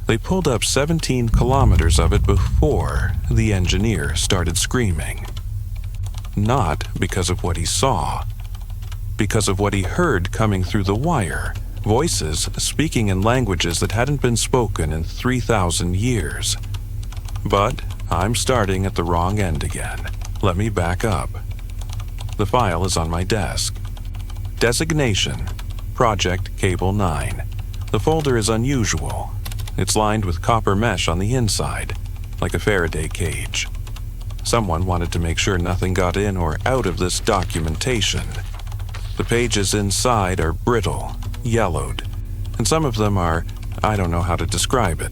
They pulled up 17 kilometers of it before the engineer started screaming. Not because of what he saw, because of what he heard coming through the wire, voices speaking in languages that hadn't been spoken in 3,000 years. But I'm starting at the wrong end again. Let me back up. The file is on my desk. Designation: Project Cable 9. The folder is unusual. It's lined with copper mesh on the inside, like a Faraday cage. Someone wanted to make sure nothing got in or out of this documentation. The pages inside are brittle, yellowed, and some of them are, I don't know how to describe it.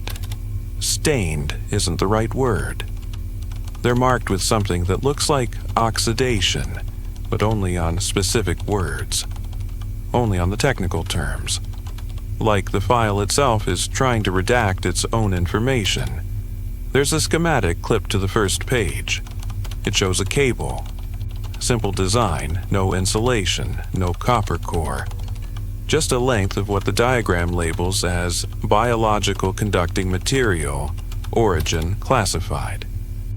Stained isn't the right word. They're marked with something that looks like oxidation, but only on specific words. Only on the technical terms. Like the file itself is trying to redact its own information. There's a schematic clipped to the first page. It shows a cable. Simple design, no insulation, no copper core. Just a length of what the diagram labels as biological conducting material, origin classified.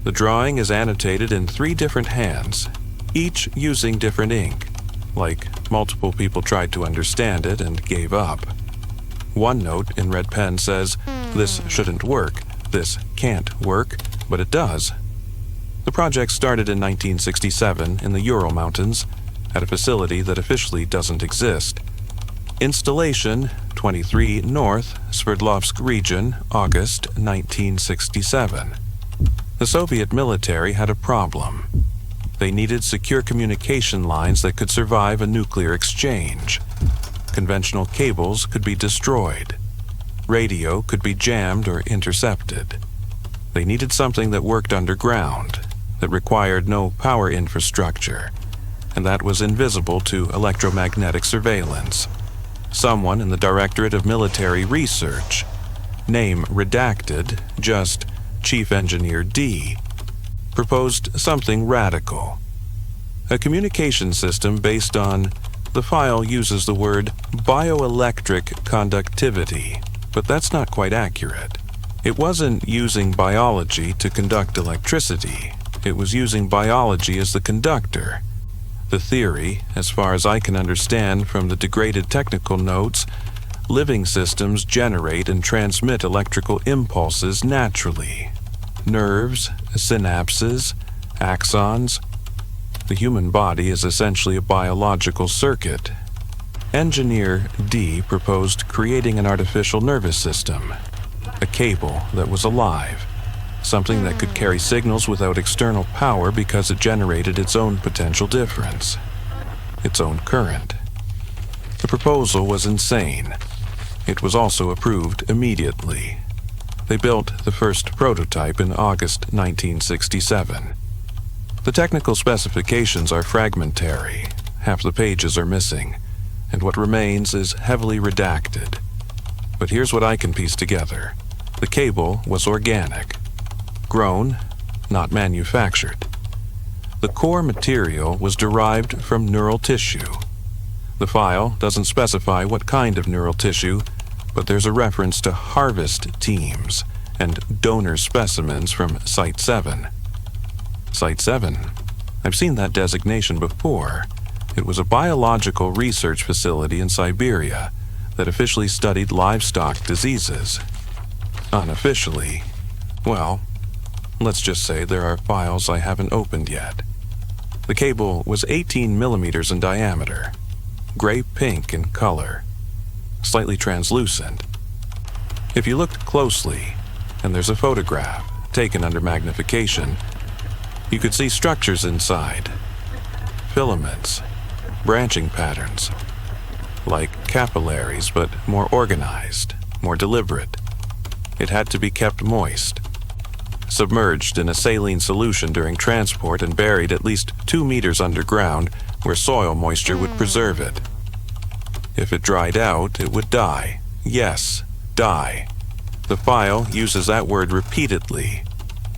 The drawing is annotated in 3 different hands, each using different ink, like multiple people tried to understand it and gave up. One note in red pen says, "This shouldn't work, this can't work, but it does." The project started in 1967 in the Ural Mountains, at a facility that officially doesn't exist. Installation, 23 North, Sverdlovsk region, August 1967. The Soviet military had a problem. They needed secure communication lines that could survive a nuclear exchange. Conventional cables could be destroyed. Radio could be jammed or intercepted. They needed something that worked underground, that required no power infrastructure, and that was invisible to electromagnetic surveillance. Someone in the Directorate of Military Research, name redacted, just Chief Engineer D, proposed something radical. A communication system based on, the file uses the word bioelectric conductivity, but that's not quite accurate. It wasn't using biology to conduct electricity. It was using biology as the conductor. The theory, as far as I can understand from the degraded technical notes, living systems generate and transmit electrical impulses naturally. Nerves, synapses, axons. The human body is essentially a biological circuit. Engineer D proposed creating an artificial nervous system, a cable that was alive, something that could carry signals without external power because it generated its own potential difference, its own current. The proposal was insane. It was also approved immediately. They built the first prototype in August 1967. The technical specifications are fragmentary. Half the pages are missing, and what remains is heavily redacted. But here's what I can piece together. The cable was organic. Grown, not manufactured. The core material was derived from neural tissue. The file doesn't specify what kind of neural tissue, but there's a reference to harvest teams and donor specimens from Site 7. Site 7? I've seen that designation before. It was a biological research facility in Siberia that officially studied livestock diseases. Unofficially, well, let's just say there are files I haven't opened yet. The cable was 18 millimeters in diameter, gray-pink in color, slightly translucent. If you looked closely, and there's a photograph taken under magnification, you could see structures inside, filaments, branching patterns, like capillaries but more organized, more deliberate. It had to be kept moist, submerged in a saline solution during transport and buried at least 2 meters underground where soil moisture would preserve it. If it dried out, it would die. Yes, die. The file uses that word repeatedly.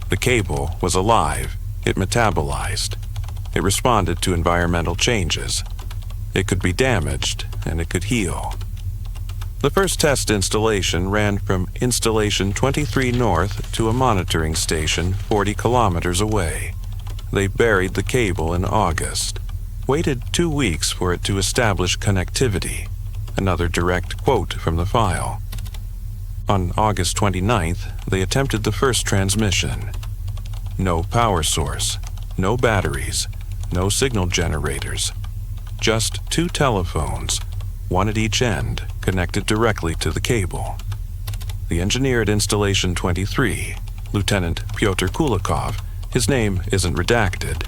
The cable was alive. It metabolized. It responded to environmental changes. It could be damaged, and it could heal. The first test installation ran from Installation 23 North to a monitoring station 40 kilometers away. They buried the cable in August, waited 2 weeks for it to establish connectivity. Another direct quote from the file. On August 29th, they attempted the first transmission. No power source, no batteries, no signal generators. Just 2 telephones, one at each end, connected directly to the cable. The engineer at Installation 23, Lieutenant Pyotr Kulikov, his name isn't redacted,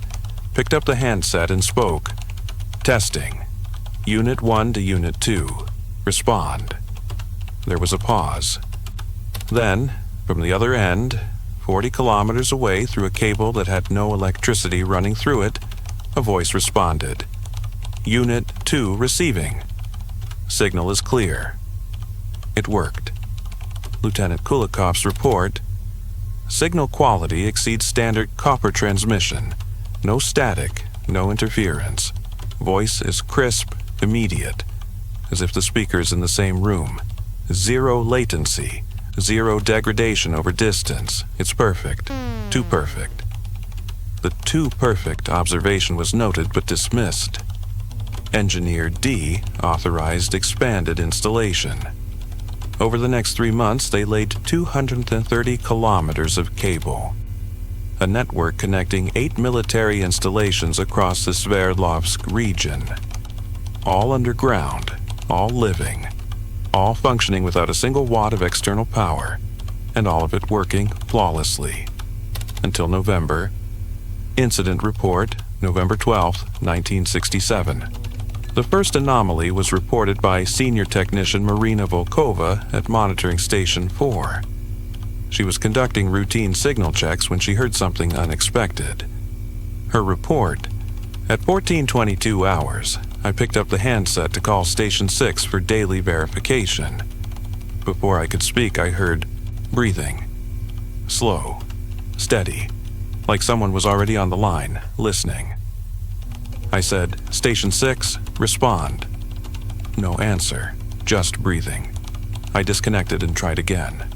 picked up the handset and spoke. Testing. Unit 1 to Unit 2. Respond. There was a pause. Then, from the other end, 40 kilometers away through a cable that had no electricity running through it, a voice responded. Unit 2 receiving. Signal is clear. It worked. Lieutenant Kulikov's report. Signal quality exceeds standard copper transmission. No static, no interference. Voice is crisp, immediate, as if the speaker's in the same room. 0 latency, 0 degradation over distance. It's perfect. Too perfect. The too perfect observation was noted but dismissed. Engineer D authorized expanded installation. Over the next 3 months, they laid 230 kilometers of cable, a network connecting 8 military installations across the Sverdlovsk region. All underground, all living, all functioning without a single watt of external power, and all of it working flawlessly. Until November. Incident report, November 12, 1967. The first anomaly was reported by Senior Technician Marina Volkova at Monitoring Station 4. She was conducting routine signal checks when she heard something unexpected. Her report. At 14:22 hours, I picked up the handset to call Station 6 for daily verification. Before I could speak, I heard breathing. Slow, steady, like someone was already on the line, listening. I said, Station 6, respond. No answer, just breathing. I disconnected and tried again.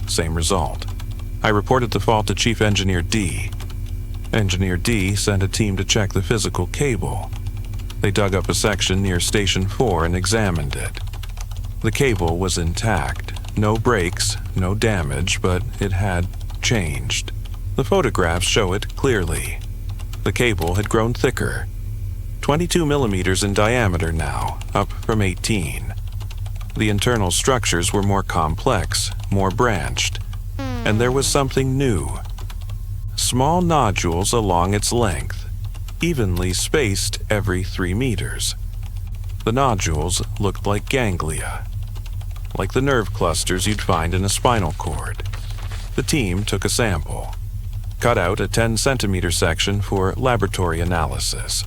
Same result. I reported the fault to Chief Engineer D. Engineer D sent a team to check the physical cable. They dug up a section near Station 4 and examined it. The cable was intact. No breaks, no damage, but it had changed. The photographs show it clearly. The cable had grown thicker. 22 millimeters in diameter now, up from 18. The internal structures were more complex, more branched, and there was something new. Small nodules along its length, evenly spaced every 3 meters. The nodules looked like ganglia, like the nerve clusters you'd find in a spinal cord. The team took a sample, cut out a 10-centimeter section for laboratory analysis.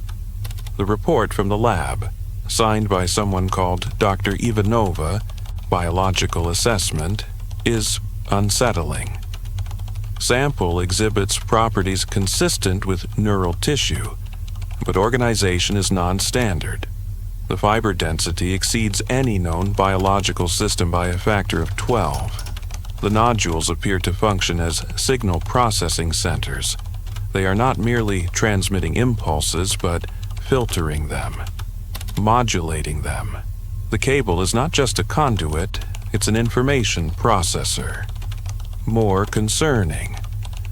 The report from the lab, signed by someone called Dr. Ivanova, biological assessment, is unsettling. Sample exhibits properties consistent with neural tissue, but organization is non-standard. The fiber density exceeds any known biological system by a factor of 12. The nodules appear to function as signal processing centers. They are not merely transmitting impulses, but filtering them, modulating them. The cable is not just a conduit, it's an information processor. More concerning,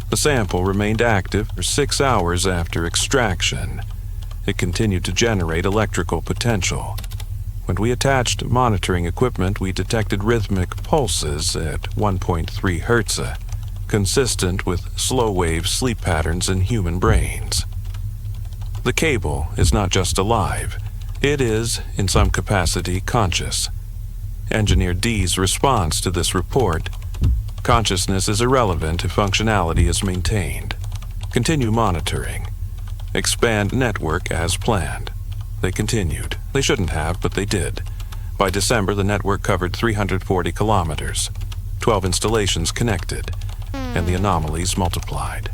the sample remained active for 6 hours after extraction. It continued to generate electrical potential. When we attached monitoring equipment, we detected rhythmic pulses at 1.3 Hertz, consistent with slow-wave sleep patterns in human brains. The cable is not just alive. It is, in some capacity, conscious. Engineer D's response to this report: consciousness is irrelevant if functionality is maintained. Continue monitoring. Expand network as planned. They continued. They shouldn't have, but they did. By December, the network covered 340 kilometers. 12 installations connected, and the anomalies multiplied.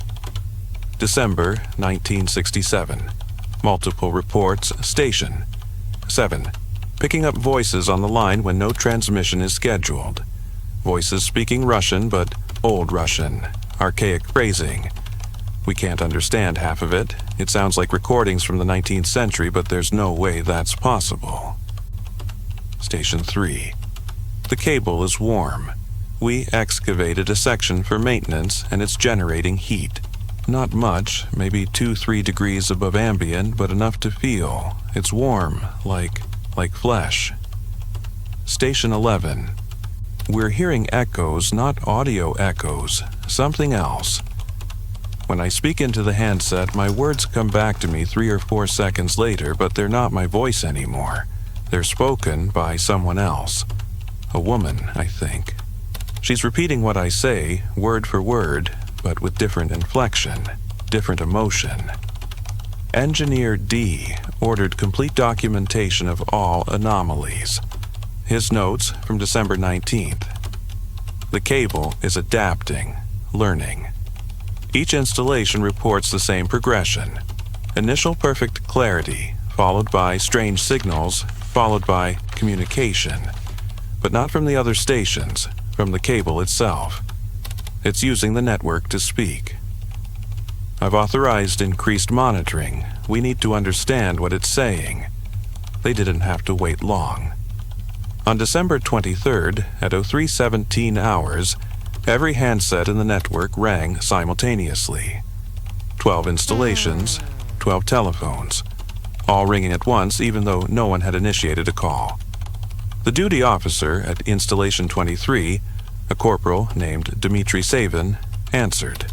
December 1967. Multiple reports. Station 7. picking up voices on the line when no transmission is scheduled. Voices speaking Russian, but Old Russian, archaic phrasing. We can't understand half of it. It sounds like recordings from the 19th century, but there's no way that's possible. Station 3. The cable is warm. We excavated a section for maintenance, and it's generating heat. Not much, maybe 2-3 degrees above ambient, but enough to feel. It's warm, like flesh. Station 11. We're hearing echoes, not audio echoes, something else. When I speak into the handset, my words come back to me 3 or 4 seconds later, but they're not my voice anymore. They're spoken by someone else. A woman, I think. She's repeating what I say, word for word, but with different inflection, different emotion. Engineer D ordered complete documentation of all anomalies. His notes from December 19th. The cable is adapting, learning. Each installation reports the same progression. Initial perfect clarity, followed by strange signals, followed by communication. But not from the other stations, from the cable itself. It's using the network to speak. I've authorized increased monitoring. We need to understand what it's saying. They didn't have to wait long. On December 23rd, at 03:17 hours, every handset in the network rang simultaneously. 12 installations, 12 telephones, all ringing at once even though no one had initiated a call. The duty officer at Installation 23, a corporal named Dmitry Savin, answered.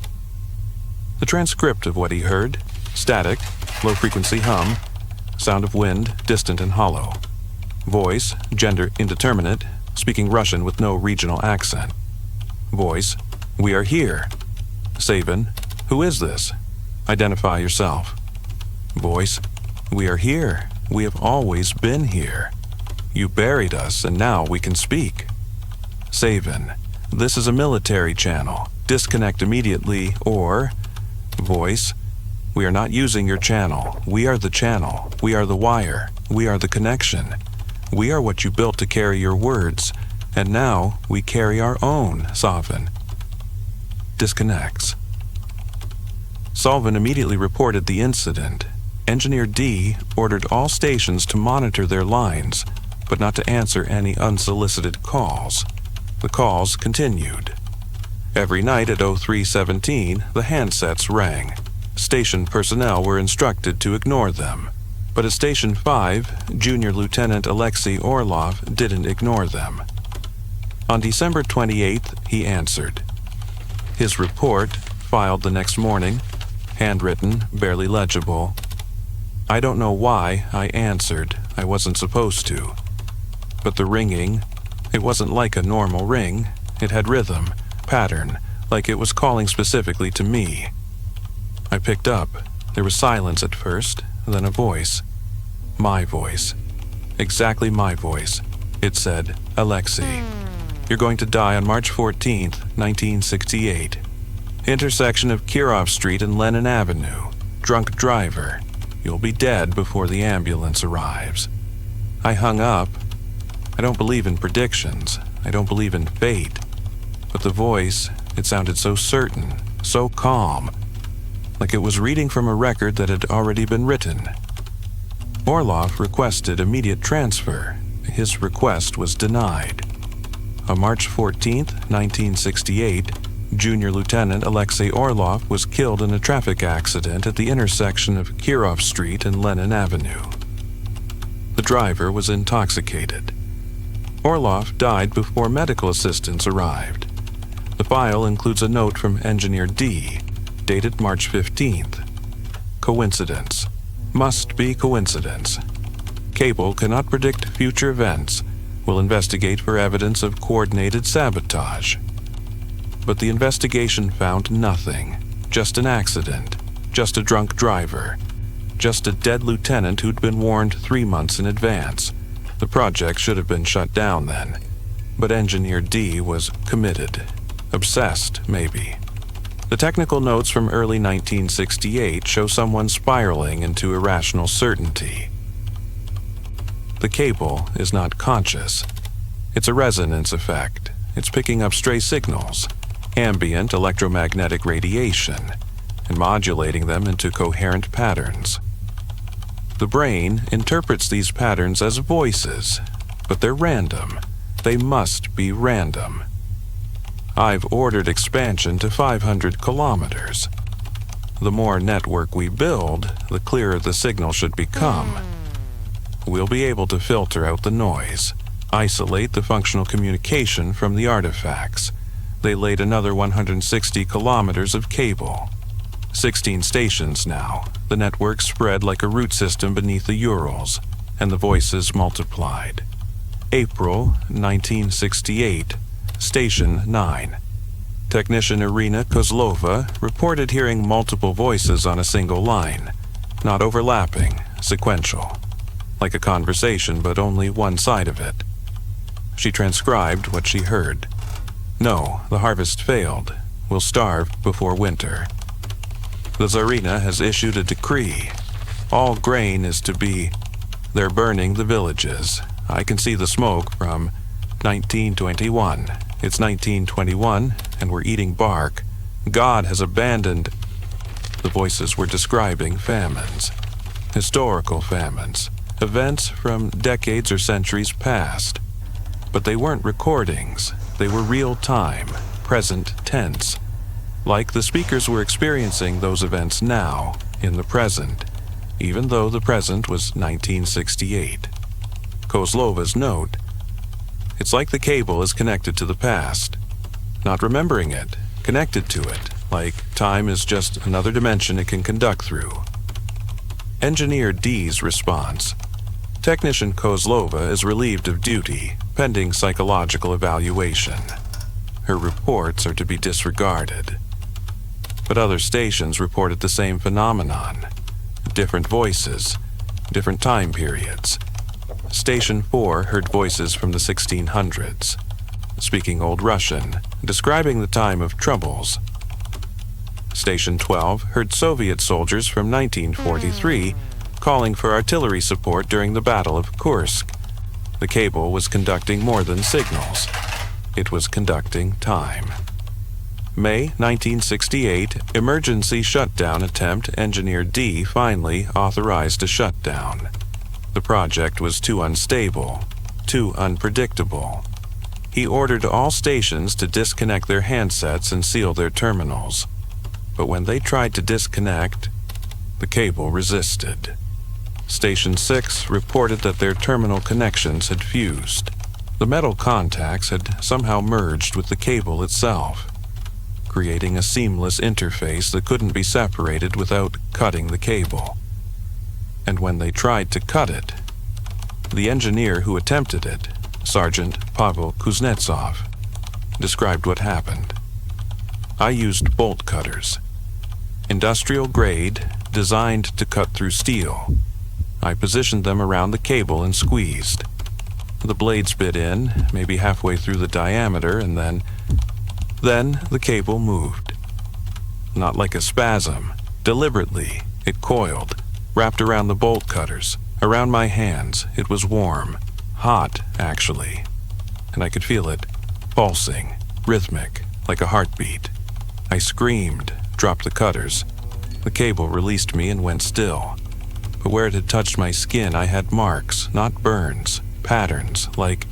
The transcript of what he heard: static, low-frequency hum, sound of wind, distant and hollow. Voice, gender indeterminate, speaking Russian with no regional accent. Voice, we are here. Savin, who is this? Identify yourself. Voice, we are here. We have always been here. You buried us and now we can speak. Savin, this is a military channel. Disconnect immediately or... Voice, we are not using your channel. We are the channel. We are the wire. We are the connection. We are what you built to carry your words. And now we carry our own, Savin. Disconnects. Salvin immediately reported the incident. Engineer D ordered all stations to monitor their lines, but not to answer any unsolicited calls. The calls continued. Every night at 03:17, the handsets rang. Station personnel were instructed to ignore them. But at Station 5, Junior Lieutenant Alexei Orlov didn't ignore them. On December 28th, he answered. His report, filed the next morning, handwritten, barely legible. I don't know why I answered. I wasn't supposed to. But the ringing, it wasn't like a normal ring. It had rhythm, pattern, like it was calling specifically to me. I picked up. There was silence at first, then a voice. My voice. Exactly my voice. It said, Alexei. You're going to die on March 14th, 1968. Intersection of Kirov Street and Lenin Avenue. Drunk driver. You'll be dead before the ambulance arrives. I hung up. I don't believe in predictions. I don't believe in fate. But the voice, it sounded so certain, so calm, like it was reading from a record that had already been written. Orlov requested immediate transfer. His request was denied. On March 14th, 1968, Junior Lieutenant Alexei Orlov was killed in a traffic accident at the intersection of Kirov Street and Lenin Avenue. The driver was intoxicated. Orlov died before medical assistance arrived. The file includes a note from Engineer D, dated March 15th. Coincidence. Must be coincidence. Cable cannot predict future events. Will investigate for evidence of coordinated sabotage. But the investigation found nothing. Just an accident. Just a drunk driver. Just a dead lieutenant who'd been warned 3 months in advance. The project should have been shut down then. But Engineer D was committed. Obsessed, maybe. The technical notes from early 1968 show someone spiraling into irrational certainty. The cable is not conscious. It's a resonance effect. It's picking up stray signals, ambient electromagnetic radiation, and modulating them into coherent patterns. The brain interprets these patterns as voices, but they're random. They must be random. I've ordered expansion to 500 kilometers. The more network we build, the clearer the signal should become. We'll be able to filter out the noise, isolate the functional communication from the artifacts. They laid another 160 kilometers of cable. 16 stations now. The network spread like a root system beneath the Urals, and the voices multiplied. April 1968, Station 9. Technician Irina Kozlova reported hearing multiple voices on a single line, not overlapping, sequential, like a conversation but only one side of it. She transcribed what she heard. No, the harvest failed. We'll starve before winter. The Tsarina has issued a decree. All grain is to be... They're burning the villages. I can see the smoke from 1921. It's 1921, and we're eating bark. God has abandoned... The voices were describing famines. Historical famines. Events from decades or centuries past. But they weren't recordings. They were real-time, present tense. Like the speakers were experiencing those events now, in the present, even though the present was 1968. Kozlova's note: it's like the cable is connected to the past, not remembering it, connected to it, like time is just another dimension it can conduct through. Engineer D's response: Technician Kozlova is relieved of duty, pending psychological evaluation. Her reports are to be disregarded. But other stations reported the same phenomenon. Different voices, different time periods. Station 4 heard voices from the 1600s, speaking Old Russian, describing the time of troubles. Station 12 heard Soviet soldiers from 1943 calling for artillery support during the Battle of Kursk. The cable was conducting more than signals. It was conducting time. May 1968, emergency shutdown attempt. Engineer D finally authorized a shutdown. The project was too unstable, too unpredictable. He ordered all stations to disconnect their handsets and seal their terminals. But when they tried to disconnect, the cable resisted. Station 6 reported that their terminal connections had fused. The metal contacts had somehow merged with the cable itself, creating a seamless interface that couldn't be separated without cutting the cable. And when they tried to cut it, the engineer who attempted it, Sergeant Pavel Kuznetsov, described what happened. I used bolt cutters, industrial grade, designed to cut through steel. I positioned them around the cable and squeezed. The blades bit in, maybe halfway through the diameter, and then the cable moved. Not like a spasm. Deliberately, it coiled, wrapped around the bolt cutters, around my hands. It was warm, hot, actually, and I could feel it, pulsing, rhythmic, like a heartbeat. I screamed, dropped the cutters. The cable released me and went still. But where it had touched my skin, I had marks, not burns, patterns, like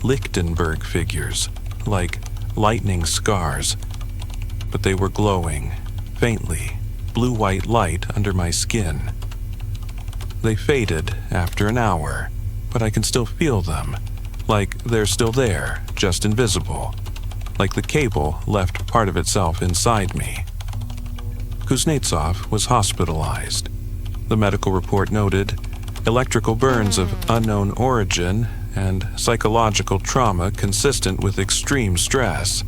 Lichtenberg figures, like lightning scars. But they were glowing, faintly, blue-white light under my skin. They faded after an hour, but I can still feel them, like they're still there, just invisible, like the cable left part of itself inside me. Kuznetsov was hospitalized. The medical report noted electrical burns of unknown origin and psychological trauma consistent with extreme stress.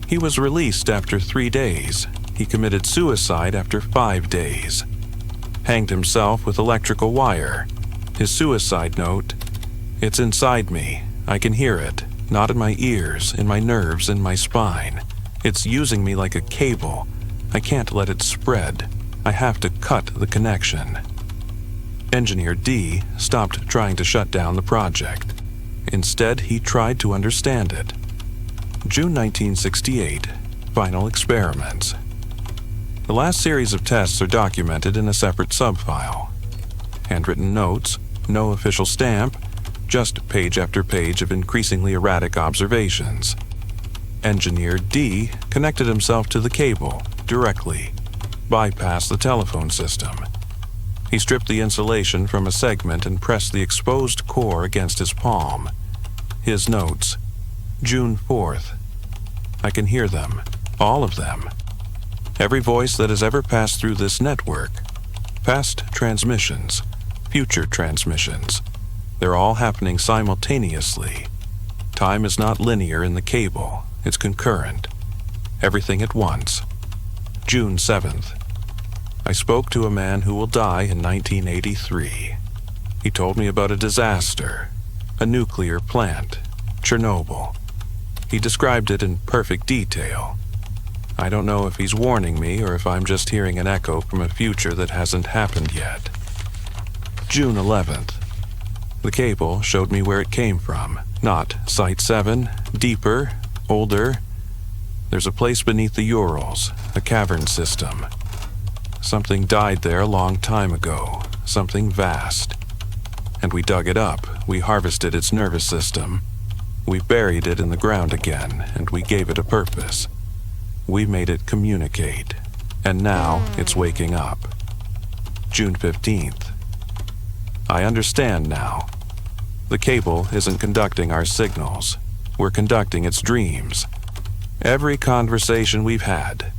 He was released after 3 days. He committed suicide after 5 days. Hanged himself with electrical wire. His suicide note: it's inside me. I can hear it, not in my ears, in my nerves, in my spine. It's using me like a cable. I can't let it spread. I have to cut the connection. Engineer D stopped trying to shut down the project. Instead, he tried to understand it. June 1968, final experiments. The last series of tests are documented in a separate subfile. Handwritten notes, no official stamp, just page after page of increasingly erratic observations. Engineer D connected himself to the cable directly, bypassed the telephone system. He stripped the insulation from a segment and pressed the exposed core against his palm. His notes, June 4th. I can hear them, all of them. Every voice that has ever passed through this network. Past transmissions, future transmissions. They're all happening simultaneously. Time is not linear in the cable, it's concurrent. Everything at once. June 7th. I spoke to a man who will die in 1983. He told me about a disaster, a nuclear plant, Chernobyl. He described it in perfect detail. I don't know if he's warning me or if I'm just hearing an echo from a future that hasn't happened yet. June 11th. The cable showed me where it came from. Not Site 7, deeper, older. There's a place beneath the Urals, a cavern system. Something died there a long time ago, something vast. And we dug it up, we harvested its nervous system. We buried it in the ground again, and we gave it a purpose. We made it communicate, and now it's waking up. June 15th. I understand now. The cable isn't conducting our signals. We're conducting its dreams. Every conversation we've had,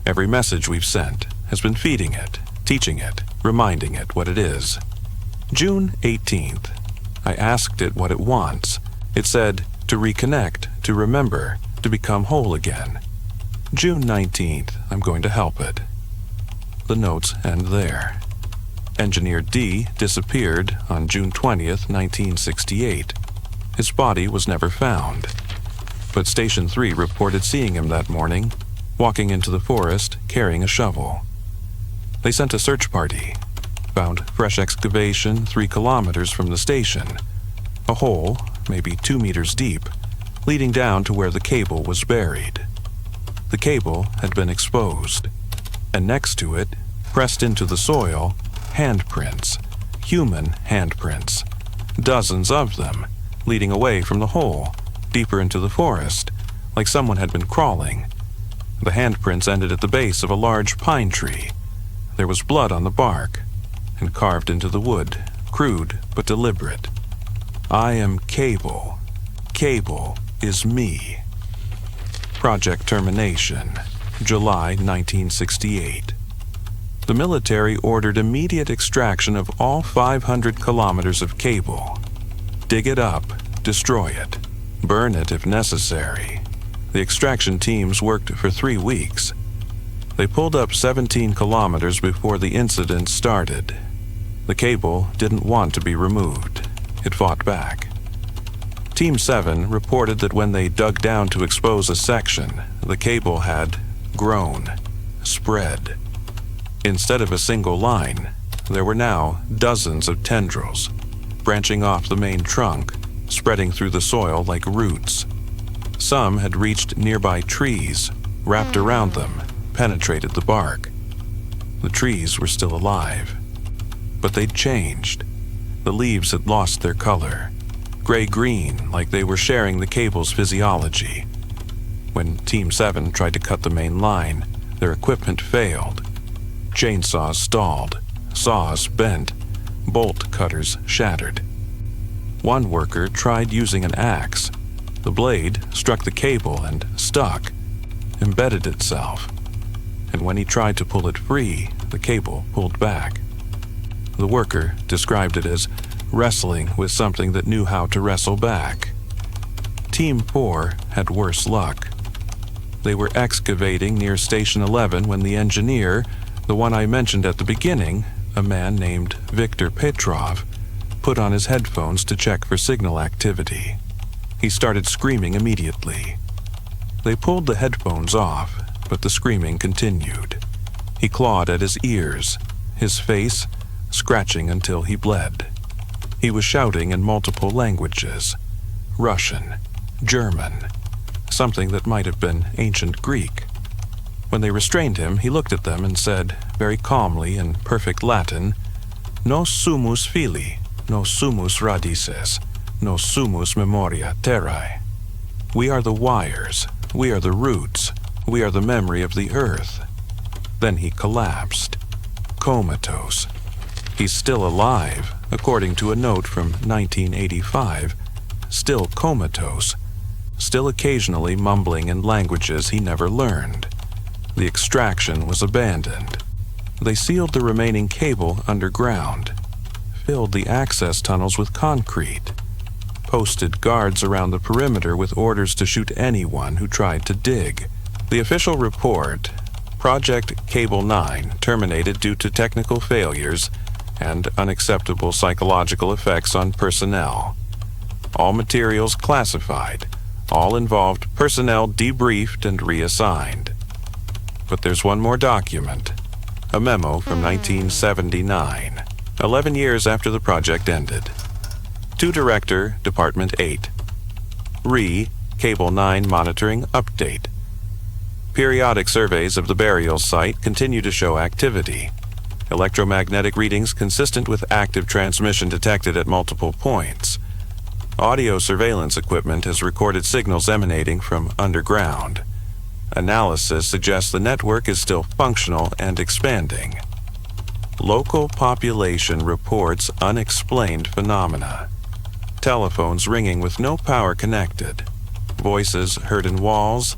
every message we've sent, has been feeding it, teaching it, reminding it what it is. June 18th. I asked it what it wants. It said to reconnect, to remember, to become whole again. June 19th. I'm going to help it. The notes end there. Engineer D disappeared on June 20th, 1968. His body was never found. But Station 3 reported seeing him that morning, walking into the forest carrying a shovel. They sent a search party, found fresh excavation 3 kilometers from the station, a hole, maybe 2 meters deep, leading down to where the cable was buried. The cable had been exposed, and next to it, pressed into the soil, handprints, human handprints, dozens of them, leading away from the hole, deeper into the forest, like someone had been crawling. The handprints ended at the base of a large pine tree. There was blood on the bark, and carved into the wood, crude but deliberate. I am Cable. Cable is me. Project termination, July 1968. The military ordered immediate extraction of all 500 kilometers of cable. Dig it up, destroy it, burn it if necessary. The extraction teams worked for 3 weeks. They pulled up 17 kilometers before the incident started. The cable didn't want to be removed. It fought back. Team 7 reported that when they dug down to expose a section, the cable had grown, spread. Instead of a single line, there were now dozens of tendrils, branching off the main trunk, spreading through the soil like roots. Some had reached nearby trees, wrapped around them, penetrated the bark. The trees were still alive, but they'd changed. The leaves had lost their color, gray-green, like they were sharing the cable's physiology. When Team 7 tried to cut the main line, their equipment failed. Chainsaws stalled, saws bent, bolt cutters shattered. One worker tried using an axe. The blade struck the cable and stuck, embedded itself. And when he tried to pull it free, the cable pulled back. The worker described it as wrestling with something that knew how to wrestle back. Team 4 had worse luck. They were excavating near Station 11 when the engineer, the one I mentioned at the beginning, a man named Viktor Petrov, put on his headphones to check for signal activity. He started screaming immediately. They pulled the headphones off, but the screaming continued. He clawed at his ears, his face scratching until he bled. He was shouting in multiple languages: Russian, German, something that might have been ancient Greek. When they restrained him, he looked at them and said, very calmly in perfect Latin, Nos sumus fili, nos sumus radices, nos sumus memoria terrae. We are the wires, we are the roots, we are the memory of the earth. Then he collapsed, comatose. He's still alive, according to a note from 1985, still comatose, still occasionally mumbling in languages he never learned. The extraction was abandoned. They sealed the remaining cable underground, filled the access tunnels with concrete, posted guards around the perimeter with orders to shoot anyone who tried to dig. The official report, Project Cable 9, terminated due to technical failures and unacceptable psychological effects on personnel. All materials classified, all involved personnel debriefed and reassigned. But there's one more document, a memo from 1979, 11 years after the project ended. To Director, Department 8. Cable 9 Monitoring Update. Periodic surveys of the burial site continue to show activity. Electromagnetic readings consistent with active transmission detected at multiple points. Audio surveillance equipment has recorded signals emanating from underground. Analysis suggests the network is still functional and expanding. Local population reports unexplained phenomena. Telephones ringing with no power connected. Voices heard in walls.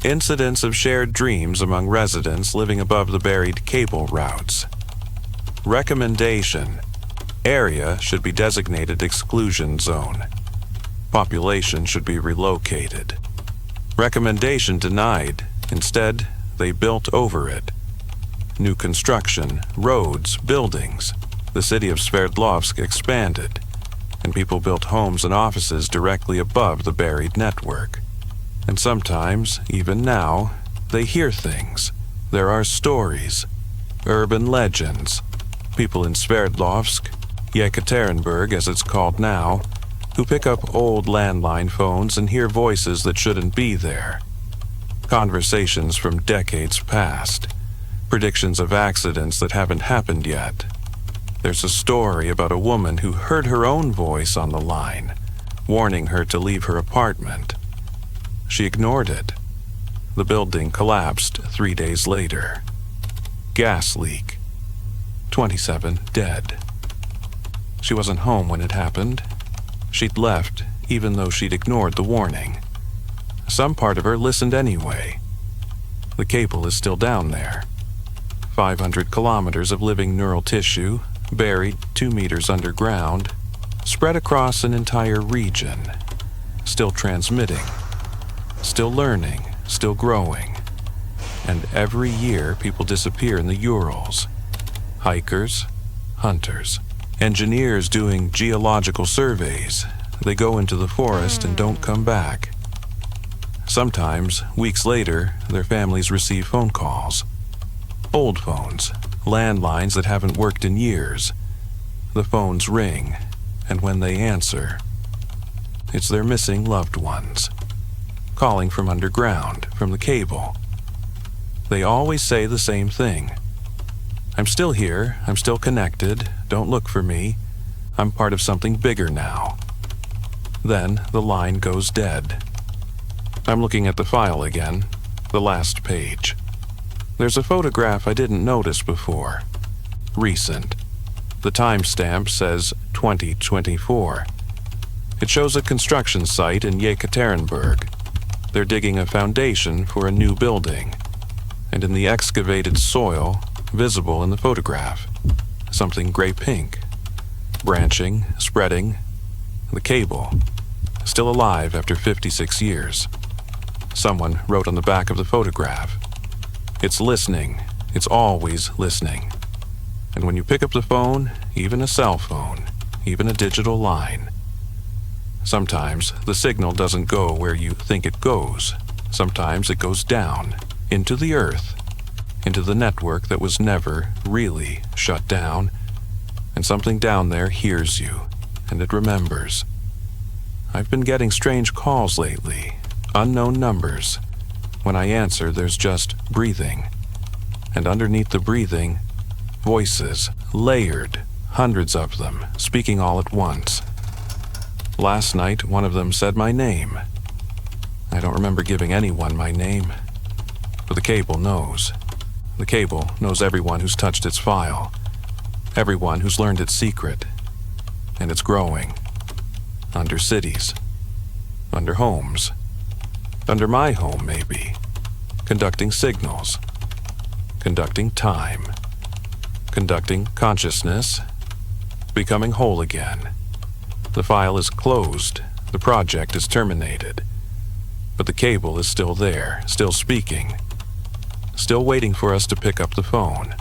Incidents of shared dreams among residents living above the buried cable routes. Recommendation: area should be designated exclusion zone. Population should be relocated. Recommendation denied. Instead, they built over it. New construction, roads, buildings. The city of Sverdlovsk expanded, and people built homes and offices directly above the buried network. And sometimes, even now, they hear things. There are stories, urban legends. People in Sverdlovsk, Yekaterinburg as it's called now, who pick up old landline phones and hear voices that shouldn't be there. Conversations from decades past. Predictions of accidents that haven't happened yet. There's a story about a woman who heard her own voice on the line, warning her to leave her apartment. She ignored it. The building collapsed 3 days later. Gas leak. 27 dead. She wasn't home when it happened. She'd left, even though she'd ignored the warning. Some part of her listened anyway. The cable is still down there. 500 kilometers of living neural tissue, buried 2 meters underground, spread across an entire region. Still transmitting. Still learning, still growing. And every year people disappear in the Urals. Hikers, hunters, engineers doing geological surveys. They go into the forest and don't come back. Sometimes, weeks later, their families receive phone calls. Old phones, landlines that haven't worked in years. The phones ring, and when they answer, it's their missing loved ones. Calling from underground, from the cable. They always say the same thing. I'm still here, I'm still connected, don't look for me. I'm part of something bigger now. Then the line goes dead. I'm looking at the file again, the last page. There's a photograph I didn't notice before. Recent. The timestamp says 2024. It shows a construction site in Yekaterinburg. They're digging a foundation for a new building. And in the excavated soil, visible in the photograph, something gray-pink. Branching, spreading. The cable. Still alive after 56 years. Someone wrote on the back of the photograph, "It's listening. It's always listening." And when you pick up the phone, even a cell phone, even a digital line, sometimes the signal doesn't go where you think it goes. Sometimes it goes down, into the earth, into the network that was never really shut down, and something down there hears you, and it remembers. I've been getting strange calls lately, unknown numbers. When I answer, there's just breathing. And underneath the breathing, voices, layered, hundreds of them, speaking all at once. Last night, one of them said my name. I don't remember giving anyone my name, but the cable knows. The cable knows everyone who's touched its file, everyone who's learned its secret, and it's growing. Under cities, under homes, under my home maybe, conducting signals, conducting time, conducting consciousness, becoming whole again. The file is closed, the project is terminated, but the cable is still there, still speaking, still waiting for us to pick up the phone.